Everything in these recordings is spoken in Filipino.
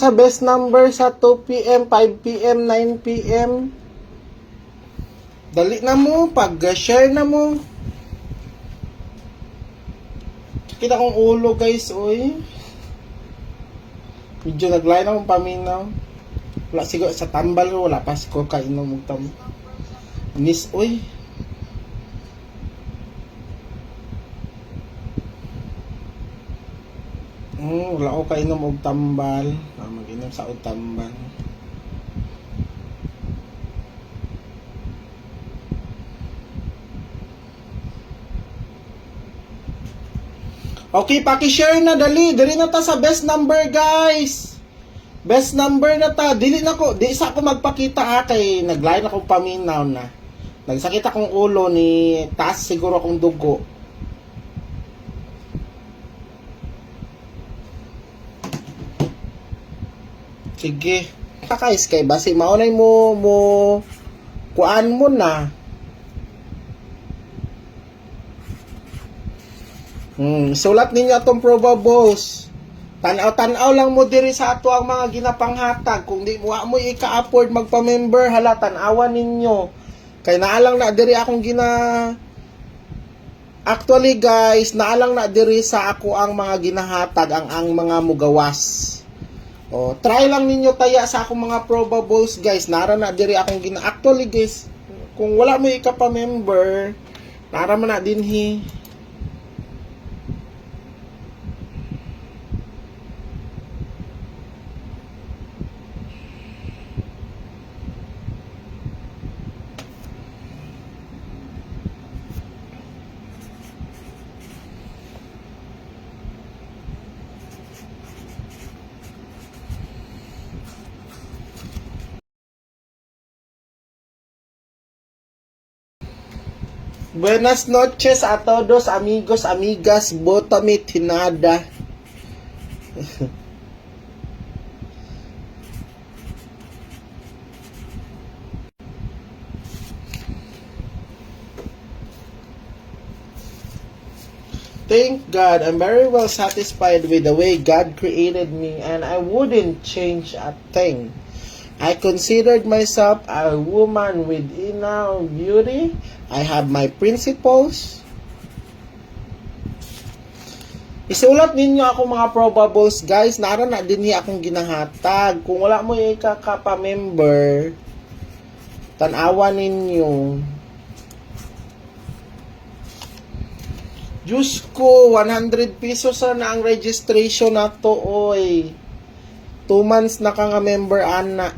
Sa best number sa 2 p.m., 5 p.m., 9 p.m. Dali na mo, pag-share na mo. Kita kong ulo guys, oy. Medyo naglain akong paminaw. Wala siguro sa tambal ko, wala pa siguro kainom mong tambal. Miss, oy. Wala ko kainom og tambal. Mag-inom sa og tambal. Okay, paki-share na dali. Dili na ta sa best number, guys. Best number na ta. Dili na ko, di sa ako magpakita ha kay naglain ako paminaw na. Nagsakit akong ulo ni taas siguro akong dugo. Sige. Guys, kay basi maunay mo kuan mo na. Sulat ninyo atong probables. Tanaw-tanaw lang mo diri sa ato ang mga ginapanghatag. Kung di mo ika-afford magpa-member, hala tanawan ninyo. Kay naalang na diri akong Actually guys, naalang na diri sa ako ang mga ginahatag ang mga mugawas. O, try lang ninyo taya sa akong mga probables guys. Nara na diri akong Actually guys, kung wala mo ika-pa-member, nara man na dinhi. Buenas noches a todos amigos, amigas, botame tinada. Thank God, I'm very well satisfied with the way God created me and I wouldn't change a thing. I considered myself a woman with inner beauty. I have my principles. Isulat ninyo ako mga probables guys. Nara na din niya akong ginahatag. Kung wala mo ikakapa-member, tanawan ninyo. Diyos ko, 100 pesos na ang registration na to, oy. 2 months na ka nga member, ana.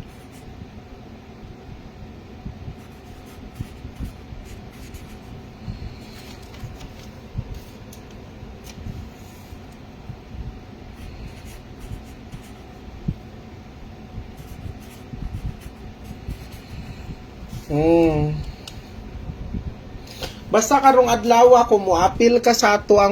Basta karong adlaw ako mo apil ka sa ato ang